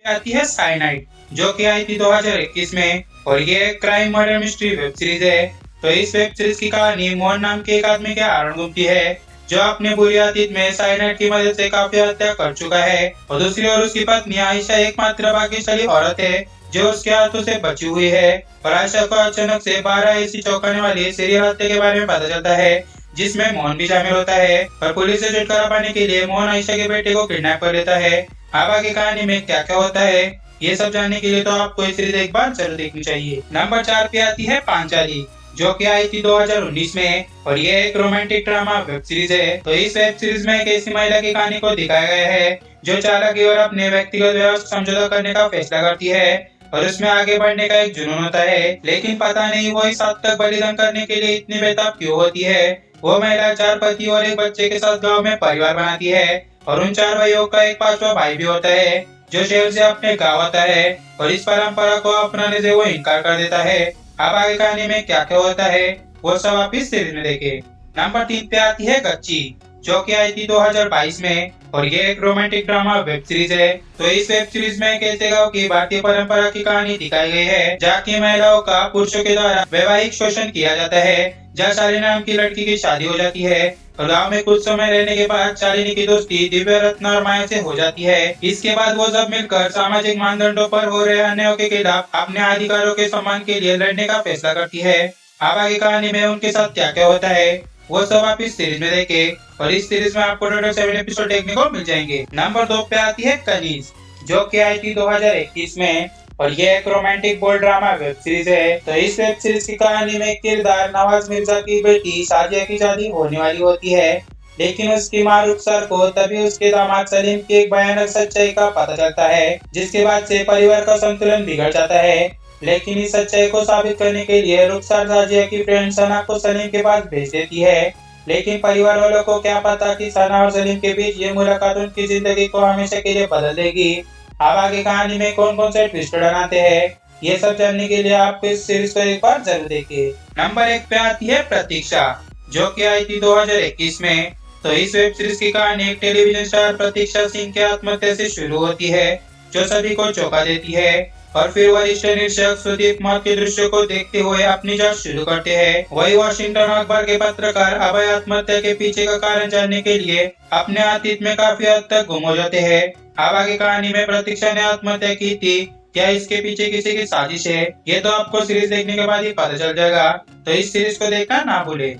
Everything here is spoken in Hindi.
आती है साइनाइड, जो कि आई थी 2021 में और ये एक crime murder mystery web series है। तो इस वेब सीरीज की कहानी मोहन नाम के एक आदमी के आरण घूमती है, जो अपने बुरे अतीत में साइनाइड की मदद से काफी हत्या कर चुका है। और दूसरी ओर उसकी पत्नी आयशा एकमात्र भाग्यशाली औरत है जो उसके हाथों से बची हुई है। और आयशा को अचानक से 12 ऐसी चौंकाने वाली सीरियल हत्या के बारे में पता चलता है, जिसमें मोहन भी शामिल होता है। और पुलिस से छुटकारा पाने के लिए मोहन आयशा के बेटे को किडनैप कर लेता है। अब आगे कहानी में क्या क्या होता है, ये सब जानने के लिए तो आपको ये सीरीज एक बार जरूर देखनी चाहिए। नंबर 4 पे आती है पांचाली, जो कि आई थी 2019 में और ये एक रोमांटिक ड्रामा वेब सीरीज है। तो इस वेब सीरीज में एक ऐसी महिला की कहानी को दिखाया गया है जो चालाकी और अपने व्यक्तिगत व्यवस्था समझौता करने का फैसला करती है और उसमें आगे बढ़ने का एक जुनून होता है। लेकिन पता नहीं वो इस हद तक बलिदान करने के लिए इतनी बेताब क्यों होती है। वो महिला 4 पति और एक बच्चे के साथ गाँव में परिवार बनाती है और उन 4 भाइयों का एक 5वां भाई भी होता है जो शहर से अपने गाँव आता है और इस परंपरा को अपनाने से वो इनकार कर देता है। अब आगे कहानी में क्या क्या होता है वो सब आप इस सीरीज में देखें। नंबर 3 पे आती है गच्ची, जो कि आई थी 2022 में और ये एक रोमांटिक ड्रामा वेब सीरीज है। तो इस वेब सीरीज में एक ऐसे गाँव की भारतीय परंपरा की कहानी दिखाई गई है जहाँ की महिलाओं का पुरुषों के द्वारा वैवाहिक शोषण किया जाता है। जहाँ शालिनी नाम की लड़की की शादी हो जाती है और गाँव में कुछ समय रहने के बाद शालिनी की दोस्ती दिव्य रत्न और माया से हो जाती है। इसके बाद वो सब मिलकर सामाजिक मानदंडों पर हो रहे अन्यायों के खिलाफ अपने अधिकारों के सम्मान के लिए लड़ने का फैसला करती है। अब आगे कहानी में उनके साथ क्या क्या होता है वो सब आप इस सीरीज में देखें और इस सीरीज में आपको टोटल 7 एपिसोड देखने को मिल जाएंगे। नंबर 2 पे आती है कनीज, जो कि आई थी 2021 में और ये एक romantic bold drama web series है। तो इस वेब सीरीज की कहानी में किरदार नवाज मिर्जा की बेटी साजिया की शादी होने वाली होती है, लेकिन उसकी मां रुखसार को तभी उसके दामाद सलीम की एक भयानक सच्चाई का पता चलता है, जिसके बाद से परिवार का संतुलन बिगड़ जाता है। लेकिन इस सच्चाई को साबित करने के लिए रुखसार साजिया की फ्रेंड सना को सलीम के पास भेज देती है। लेकिन परिवार वालों को क्या पता कि सना और सलीम के बीच ये मुलाकात उनकी जिंदगी को हमेशा के लिए बदल देगी। अब आगे कहानी में कौन कौन से ट्विस्ट आते हैं ये सब जानने के लिए आप इस सीरीज को एक बार जरूर देखिए। नंबर 1 पे आती है प्रतीक्षा, जो कि आई थी 2021 में। तो इस वेब सीरीज की कहानी एक टेलीविजन स्टार प्रतीक्षा सिंह के आत्महत्या से शुरू होती है, जो सभी को चौंका देती है। और फिर वरिष्ठ निरीक्षक सुदीप मौत के दृश्य को देखते हुए अपनी जांच शुरू करते हैं। वही वॉशिंगटन अखबार के पत्रकार अभय आत्महत्या के पीछे का कारण जानने के लिए अपने अतीत में काफी हद तक गुम हो जाते हैं। अब आगे कहानी में प्रतीक्षा ने आत्महत्या की थी, क्या इसके पीछे किसी की साजिश है, ये तो आपको सीरीज देखने के बाद ही पता चल जाएगा। तो इस सीरीज को देखना ना भूले।